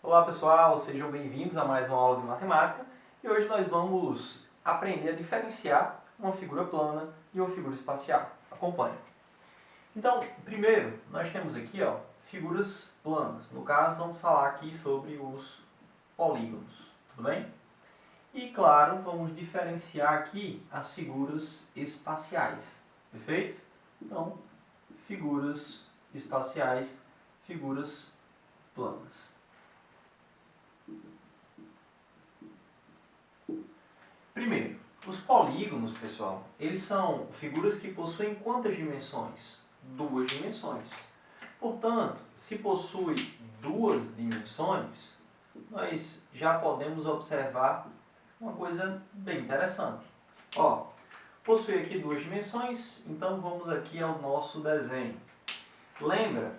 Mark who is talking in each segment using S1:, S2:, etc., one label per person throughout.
S1: Olá pessoal, sejam bem-vindos a mais uma aula de matemática e hoje nós vamos aprender a diferenciar uma figura plana e uma figura espacial. Acompanhe. Então, primeiro, nós temos aqui figuras planas. No caso, vamos falar aqui sobre os polígonos, tudo bem? E claro, vamos diferenciar aqui as figuras espaciais, perfeito? Então, figuras espaciais, figuras planas. Primeiro, os polígonos, pessoal, eles são figuras que possuem quantas dimensões? Duas dimensões. Portanto, se possui duas dimensões, nós já podemos observar uma coisa bem interessante. Ó, possui aqui duas dimensões, então vamos aqui ao nosso desenho. Lembra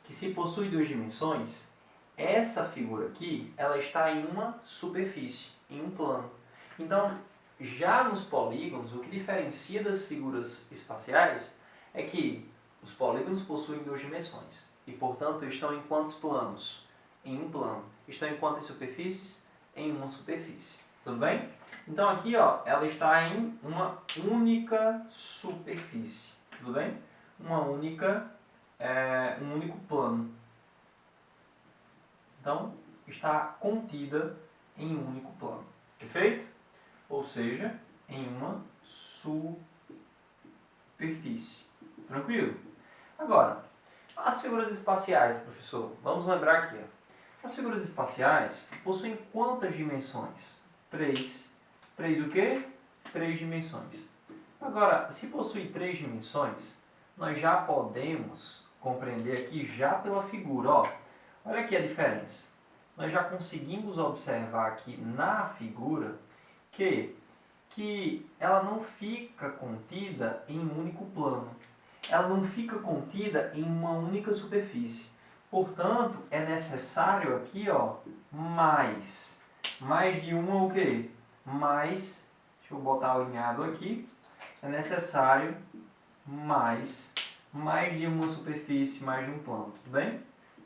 S1: que se possui duas dimensões, essa figura aqui, ela está em uma superfície, em um plano. Então, já nos polígonos, o que diferencia das figuras espaciais é que os polígonos possuem duas dimensões e, portanto, estão em quantos planos? Em um plano. Estão em quantas superfícies? Em uma superfície. Tudo bem? Então, aqui, ela está em uma única superfície. Tudo bem? Um único plano. Então, está contida em um único plano. Perfeito? Ou seja, em uma superfície. Tranquilo? Agora, as figuras espaciais, professor. Vamos lembrar aqui. As figuras espaciais possuem quantas dimensões? Três. Três o quê? Três dimensões. Agora, se possui três dimensões, nós já podemos compreender aqui já pela figura. Olha aqui a diferença. Nós já conseguimos observar aqui na figura que ela não fica contida em um único plano. Ela não fica contida em uma única superfície. Portanto, é necessário aqui, mais. Mais de uma o quê? Mais, deixa eu botar alinhado aqui. É necessário mais de uma superfície, mais de um plano, tudo bem?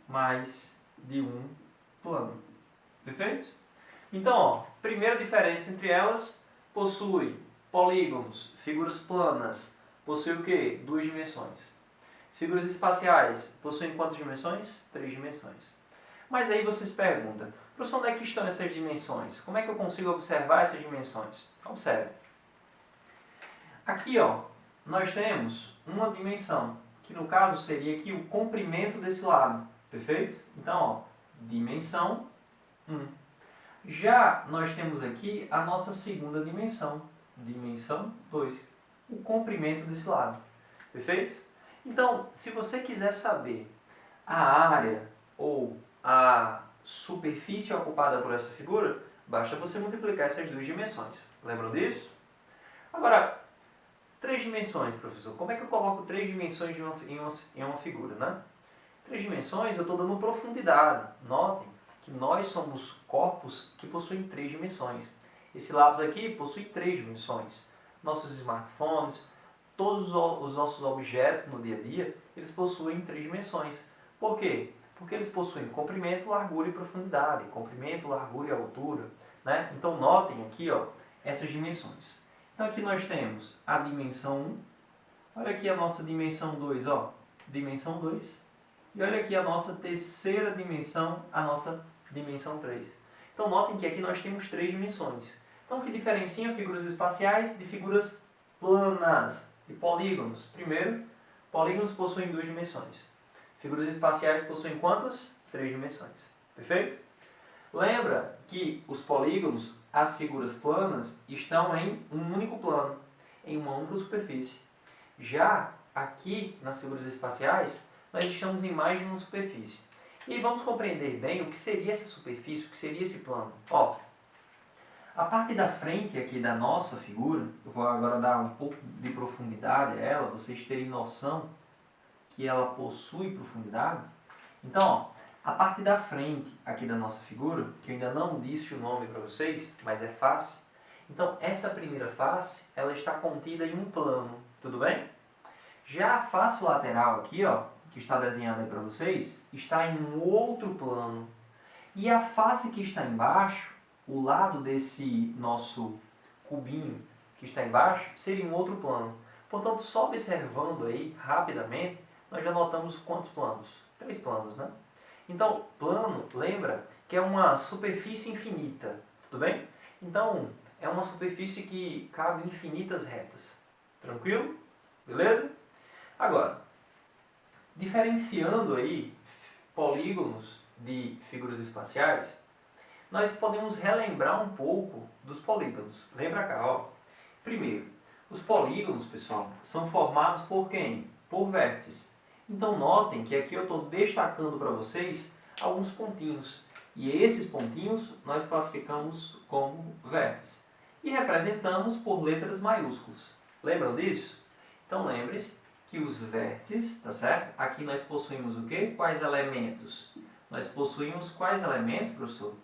S1: Mais de um plano. Perfeito? Então, primeira diferença entre elas, possui polígonos, figuras planas, possui o quê? Duas dimensões. Figuras espaciais, possuem quantas dimensões? Três dimensões. Mas aí vocês perguntam, professor, onde é que estão essas dimensões? Como é que eu consigo observar essas dimensões? Observe. Aqui, nós temos uma dimensão, que no caso seria aqui o comprimento desse lado, perfeito? Então, dimensão 1. Já nós temos aqui a nossa segunda dimensão, dimensão 2, o comprimento desse lado, perfeito? Então, se você quiser saber a área ou a superfície ocupada por essa figura, basta você multiplicar essas duas dimensões. Lembram disso? Agora, três dimensões, professor. Como é que eu coloco três dimensões em uma figura, né? Três dimensões, eu estou dando profundidade. Notem que nós somos corpos que possuem três dimensões. Esse lápis aqui possui três dimensões. Nossos smartphones, todos os nossos objetos no dia a dia, eles possuem três dimensões. Por quê? Porque eles possuem comprimento, largura e profundidade. Comprimento, largura e altura. Né? Então, notem aqui essas dimensões. Então, aqui nós temos a dimensão 1. Olha aqui a nossa dimensão 2. Dimensão 2. E olha aqui a nossa terceira dimensão, a nossa dimensão 3. Então, notem que aqui nós temos três dimensões. Então, o que diferencia figuras espaciais de figuras planas e polígonos? Primeiro, polígonos possuem duas dimensões. Figuras espaciais possuem quantas? Três dimensões. Perfeito? Lembra que os polígonos, as figuras planas, estão em um único plano, em uma única superfície. Já aqui, nas figuras espaciais, nós estamos em mais de uma superfície. E vamos compreender bem o que seria essa superfície, o que seria esse plano. A parte da frente aqui da nossa figura, eu vou agora dar um pouco de profundidade a ela, vocês terem noção que ela possui profundidade. Então, a parte da frente aqui da nossa figura, que eu ainda não disse o nome para vocês, mas é face. Então, essa primeira face, ela está contida em um plano, tudo bem? Já a face lateral aqui, que está desenhada aí para vocês, está em um outro plano. E a face que está embaixo, o lado desse nosso cubinho que está embaixo, seria um outro plano. Portanto, só observando aí rapidamente, nós já notamos quantos planos? 3 planos, né? Então, plano, lembra que é uma superfície infinita, tudo bem? Então, é uma superfície que cabe infinitas retas. Tranquilo? Beleza? Agora, diferenciando aí polígonos de figuras espaciais, nós podemos relembrar um pouco dos polígonos. Vem pra cá, ó. Primeiro, os polígonos, pessoal, são formados por quem? Por vértices. Então, notem que aqui eu estou destacando para vocês alguns pontinhos. E esses pontinhos nós classificamos como vértices. E representamos por letras maiúsculas. Lembram disso? Então, lembre-se que os vértices, tá certo? Aqui nós possuímos o quê? Quais elementos? Nós possuímos quais elementos, professor?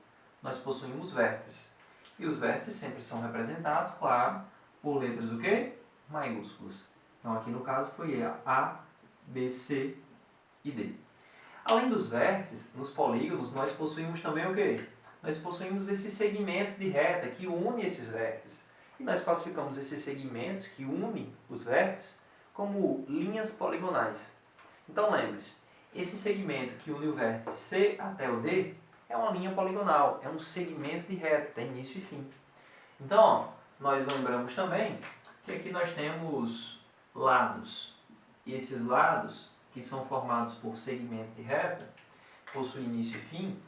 S1: Nós possuímos vértices. E os vértices sempre são representados, claro, por letras o quê? Maiúsculas. Então, aqui no caso foi A, B, C e D. Além dos vértices, nos polígonos, nós possuímos também o quê? Nós possuímos esses segmentos de reta que unem esses vértices. E nós classificamos esses segmentos que unem os vértices como linhas poligonais. Então, lembre-se, esse segmento que une o vértice C até o D é uma linha poligonal, é um segmento de reta, tem início e fim. Então, ó, nós lembramos também que aqui nós temos lados. E esses lados, que são formados por segmento de reta, possuem início e fim,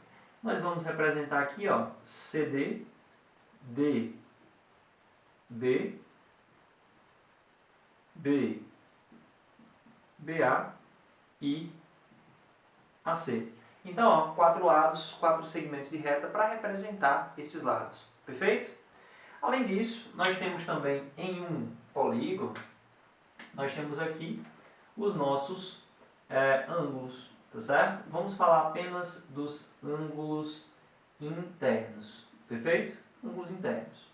S1: nós vamos representar aqui, ó, CD, D, B, B, BA e AC. Então, ó, 4 lados, 4 segmentos de reta para representar esses lados. Perfeito? Além disso, nós temos também em um polígono, nós temos aqui os nossos ângulos, tá certo? Vamos falar apenas dos ângulos internos, perfeito? Ângulos internos.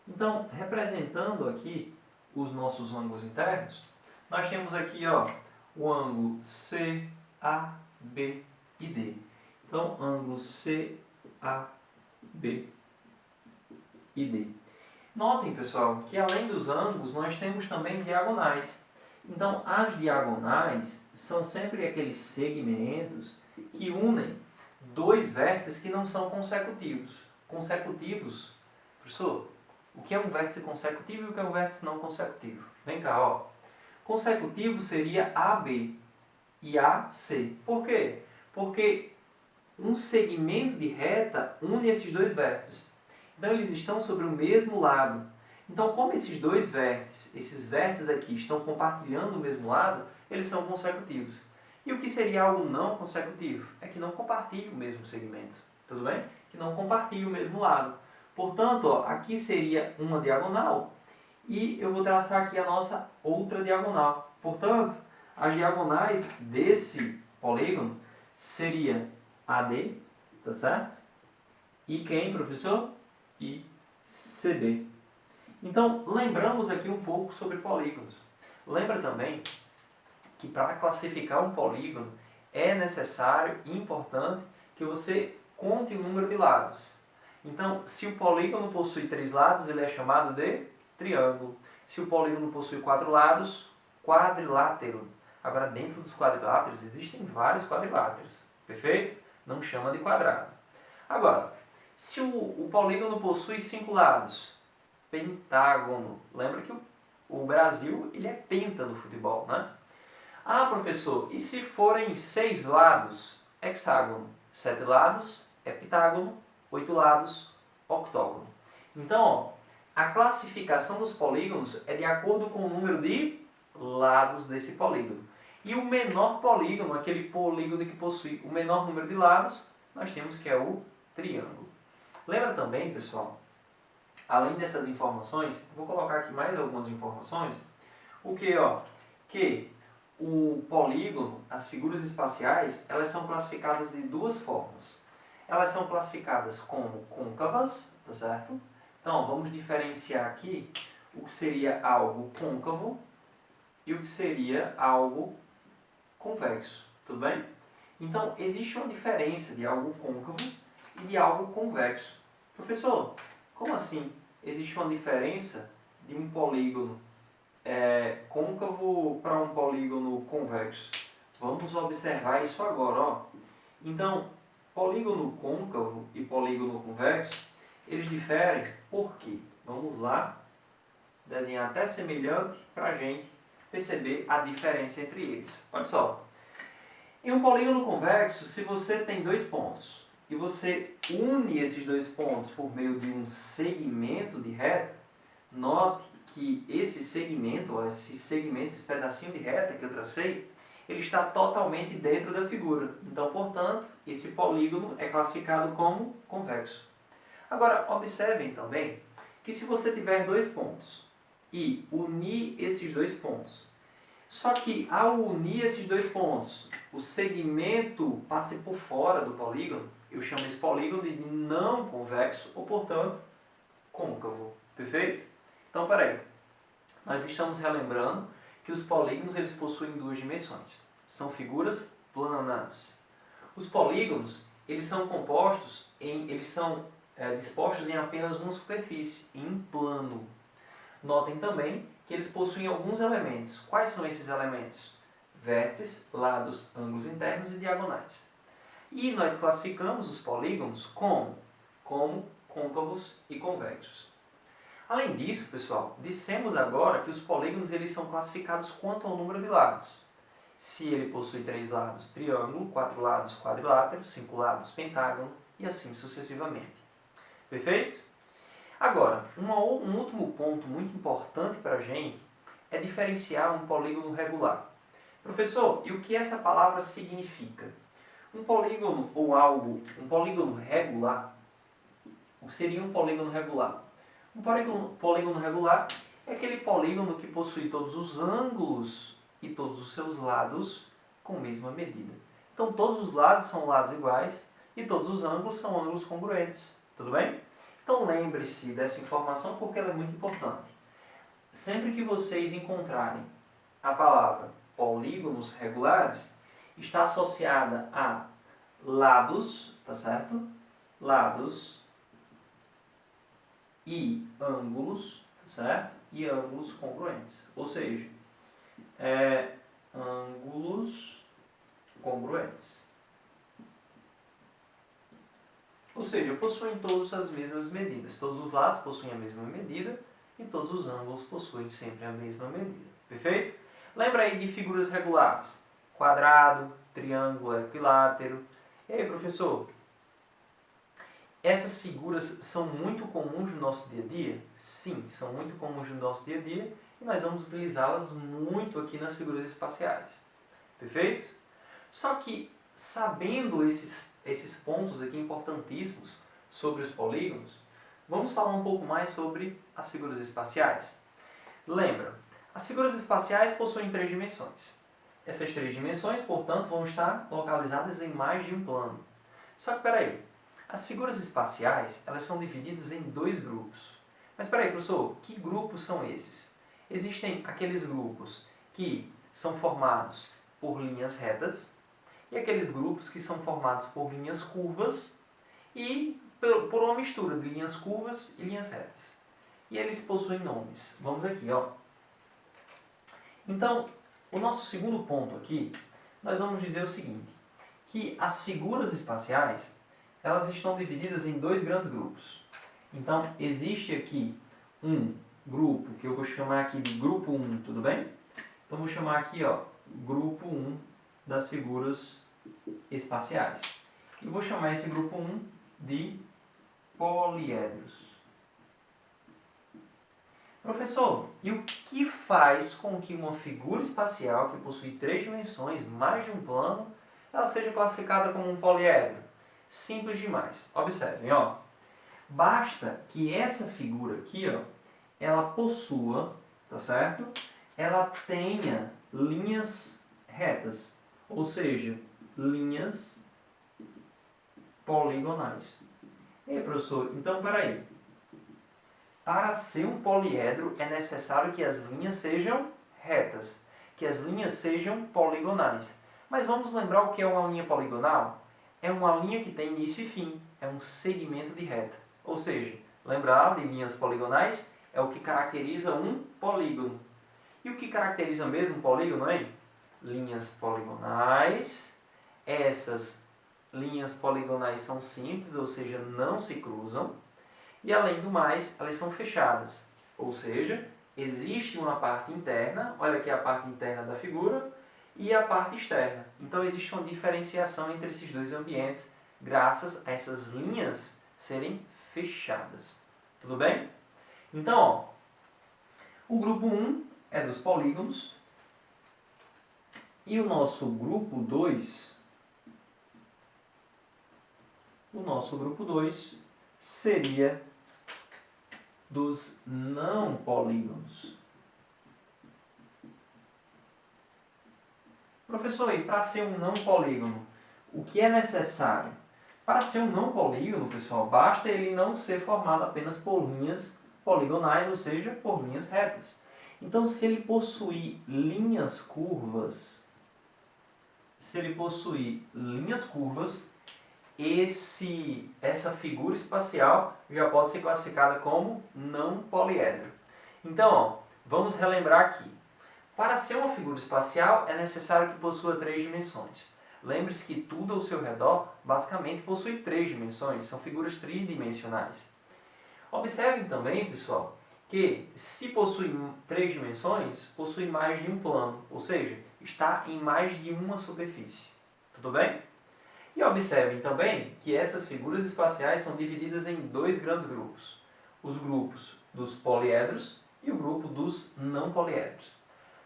S1: Então, representando aqui os nossos ângulos internos, nós temos aqui, ó, o ângulo C, A, B e D. Então, ângulo C, A, B e D. Notem, pessoal, que além dos ângulos, nós temos também diagonais. Então, as diagonais são sempre aqueles segmentos que unem dois vértices que não são consecutivos. Consecutivos, professor, o que é um vértice consecutivo e o que é um vértice não consecutivo? Vem cá, ó. Consecutivo seria AB e AC. Por quê? Porque um segmento de reta une esses dois vértices. Então, eles estão sobre o mesmo lado. Então, como esses dois vértices, esses vértices aqui estão compartilhando o mesmo lado, eles são consecutivos. E o que seria algo não consecutivo? É que não compartilha o mesmo segmento. Tudo bem? Que não compartilha o mesmo lado. Portanto, ó, aqui seria uma diagonal e eu vou traçar aqui a nossa outra diagonal. Portanto, as diagonais desse polígono seria AD, tá certo? E quem, professor? E CD. Então, lembramos aqui um pouco sobre polígonos. Lembra também que para classificar um polígono é necessário e importante que você conte o número de lados. Então, se o polígono possui 3 lados, ele é chamado de triângulo. Se o polígono possui 4 lados, quadrilátero. Agora, dentro dos quadriláteros, existem vários quadriláteros. Perfeito? Não chama de quadrado. Agora, se o polígono possui 5 lados, pentágono. Lembra que o Brasil ele é penta no futebol, né? Ah, professor, e se forem 6 lados? Hexágono. 7 lados, heptágono. 8 lados, octógono. Então, ó, a classificação dos polígonos é de acordo com o número de lados desse polígono. E o menor polígono, aquele polígono que possui o menor número de lados, nós temos que é o triângulo. Lembra também, pessoal, além dessas informações, vou colocar aqui mais algumas informações, o que, ó, que o polígono, as figuras espaciais, elas são classificadas de duas formas. Elas são classificadas como côncavas, tá certo? Então, vamos diferenciar aqui o que seria algo côncavo e o que seria algo convexo, tudo bem? Então, existe uma diferença de algo côncavo e de algo convexo. Professor, como assim? Existe uma diferença de um polígono côncavo para um polígono convexo? Vamos observar isso agora, ó. Então, polígono côncavo e polígono convexo, eles diferem por quê? Vamos lá desenhar até semelhante para a gente perceber a diferença entre eles. Olha só, em um polígono convexo, se você tem dois pontos e você une esses dois pontos por meio de um segmento de reta, note que esse segmento, esse pedacinho de reta que eu tracei, ele está totalmente dentro da figura. Então, portanto, esse polígono é classificado como convexo. Agora, observem também que se você tiver dois pontos e unir esses dois pontos, só que ao unir esses dois pontos, o segmento passe por fora do polígono, eu chamo esse polígono de não convexo, ou portanto, côncavo. Perfeito? Então, peraí. Nós estamos relembrando que os polígonos eles possuem duas dimensões. São figuras planas. Os polígonos eles são dispostos em apenas uma superfície, em plano. Notem também que eles possuem alguns elementos. Quais são esses elementos? Vértices, lados, ângulos internos e diagonais. E nós classificamos os polígonos como côncavos e convexos. Além disso, pessoal, dissemos agora que os polígonos eles são classificados quanto ao número de lados. Se ele possui 3 lados, triângulo, 4 lados, quadrilátero, 5 lados, pentágono e assim sucessivamente. Perfeito? Agora, um último ponto muito importante para a gente é diferenciar um polígono regular. Professor, e o que essa palavra significa? Um polígono um polígono regular, o que seria um polígono regular? Um polígono regular é aquele polígono que possui todos os ângulos e todos os seus lados com a mesma medida. Então, todos os lados são lados iguais e todos os ângulos são ângulos congruentes. Tudo bem? Então, lembre-se dessa informação porque ela é muito importante. Sempre que vocês encontrarem a palavra polígonos regulares, está associada a lados, tá certo? Lados e ângulos, certo? E ângulos congruentes. Ou seja, ângulos congruentes. Ou seja, possuem todas as mesmas medidas. Todos os lados possuem a mesma medida e todos os ângulos possuem sempre a mesma medida. Perfeito? Lembra aí de figuras regulares. Quadrado, triângulo, equilátero. E aí, professor? Essas figuras são muito comuns no nosso dia a dia? Sim, são muito comuns no nosso dia a dia e nós vamos utilizá-las muito aqui nas figuras espaciais. Perfeito? Só que, sabendo esses pontos aqui importantíssimos sobre os polígonos, vamos falar um pouco mais sobre as figuras espaciais. Lembra, as figuras espaciais possuem 3 dimensões. Essas 3 dimensões, portanto, vão estar localizadas em mais de um plano. Só que, peraí, as figuras espaciais, elas são divididas em 2 grupos. Mas peraí, professor, que grupos são esses? Existem aqueles grupos que são formados por linhas retas e aqueles grupos que são formados por linhas curvas e por uma mistura de linhas curvas e linhas retas. E eles possuem nomes. Vamos aqui, ó. Então, o nosso segundo ponto aqui, nós vamos dizer o seguinte, que as figuras espaciais, elas estão divididas em 2 grandes grupos. Então, existe aqui um grupo, que eu vou chamar aqui de grupo 1, tudo bem? Então, vou chamar aqui, ó, grupo 1 das figuras espaciais. E vou chamar esse grupo 1 de poliedros. Professor, e o que faz com que uma figura espacial que possui 3 dimensões, mais de um plano, ela seja classificada como um poliedro? Simples demais. Observem, ó. Basta que essa figura aqui, ó, ela possua, tá certo? Ela tenha linhas retas, ou seja, linhas poligonais. E aí, professor, então peraí. Para ser um poliedro é necessário que as linhas sejam retas, que as linhas sejam poligonais. Mas vamos lembrar o que é uma linha poligonal? é uma linha que tem início e fim, é um segmento de reta. Ou seja, lembrar de linhas poligonais é o que caracteriza um polígono. E o que caracteriza mesmo um polígono, hein? Linhas poligonais. Essas linhas poligonais são simples, ou seja, não se cruzam. E além do mais, elas são fechadas. Ou seja, existe uma parte interna, olha aqui a parte interna da figura, e a parte externa. Então existe uma diferenciação entre esses dois ambientes, graças a essas linhas serem fechadas. Tudo bem? Então, ó, o grupo 1 é dos polígonos, e o nosso grupo 2, seria dos não polígonos. Professor, e para ser um não polígono, o que é necessário? Para ser um não polígono, pessoal, basta ele não ser formado apenas por linhas poligonais, ou seja, por linhas retas. Então, se ele possuir linhas curvas, essa figura espacial já pode ser classificada como não poliedro. Então, ó, vamos relembrar aqui. Para ser uma figura espacial, é necessário que possua 3 dimensões. Lembre-se que tudo ao seu redor, basicamente, possui 3 dimensões, são figuras tridimensionais. Observem também, pessoal, que se possui 3 dimensões, possui mais de um plano, ou seja, está em mais de uma superfície. Tudo bem? E observem também que essas figuras espaciais são divididas em 2 grandes grupos. Os grupos dos poliedros e o grupo dos não poliedros.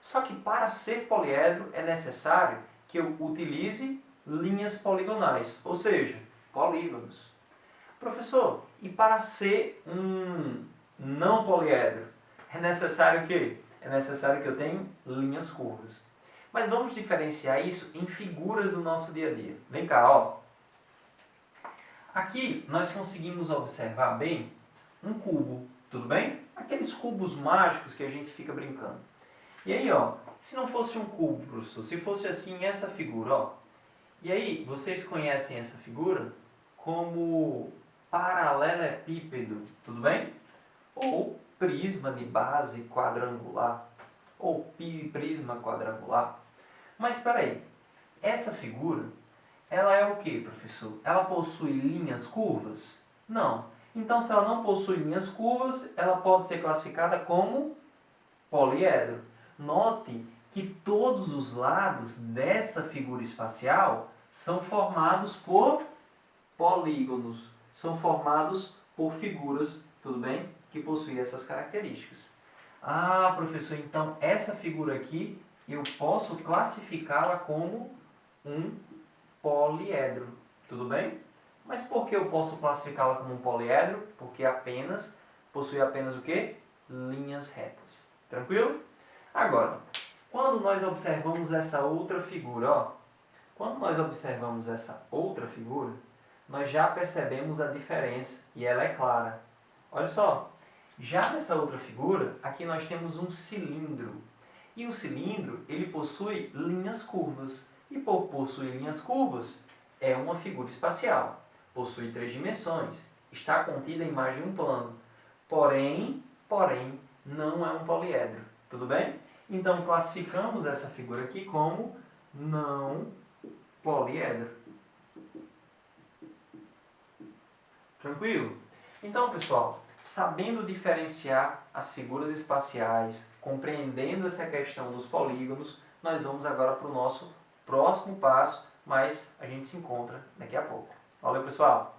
S1: Só que para ser poliedro é necessário que eu utilize linhas poligonais, ou seja, polígonos. Professor, e para ser um não poliedro é necessário o quê? É necessário que eu tenha linhas curvas. Mas vamos diferenciar isso em figuras do nosso dia a dia. Vem cá, ó. Aqui nós conseguimos observar bem um cubo, tudo bem? Aqueles cubos mágicos que a gente fica brincando. E aí, ó, se não fosse um cubo, professor, se fosse assim essa figura, ó. E aí, vocês conhecem essa figura como paralelepípedo, tudo bem? Ou prisma de base quadrangular, ou prisma quadrangular. Mas espera aí, essa figura, ela é o que, professor? Ela possui linhas curvas? Não. Então, se ela não possui linhas curvas, ela pode ser classificada como poliedro. Note que todos os lados dessa figura espacial são formados por polígonos, são formados por figuras, tudo bem? Que possuem essas características. Ah, professor, então essa figura aqui eu posso classificá-la como um poliedro, tudo bem? Mas por que eu posso classificá-la como um poliedro? Porque possui apenas o quê? Linhas retas. Tranquilo? Agora, quando nós observamos essa outra figura, ó, nós já percebemos a diferença e ela é clara. Olha só, já nessa outra figura, aqui nós temos um cilindro. E o cilindro, ele possui linhas curvas. E por possuir linhas curvas, é uma figura espacial. Possui 3 dimensões. Está contida em mais de um plano. Porém, não é um poliedro. Tudo bem? Então, classificamos essa figura aqui como não poliedro. Tranquilo? Então, pessoal, sabendo diferenciar as figuras espaciais, compreendendo essa questão dos polígonos, nós vamos agora para o nosso próximo passo, mas a gente se encontra daqui a pouco. Valeu, pessoal!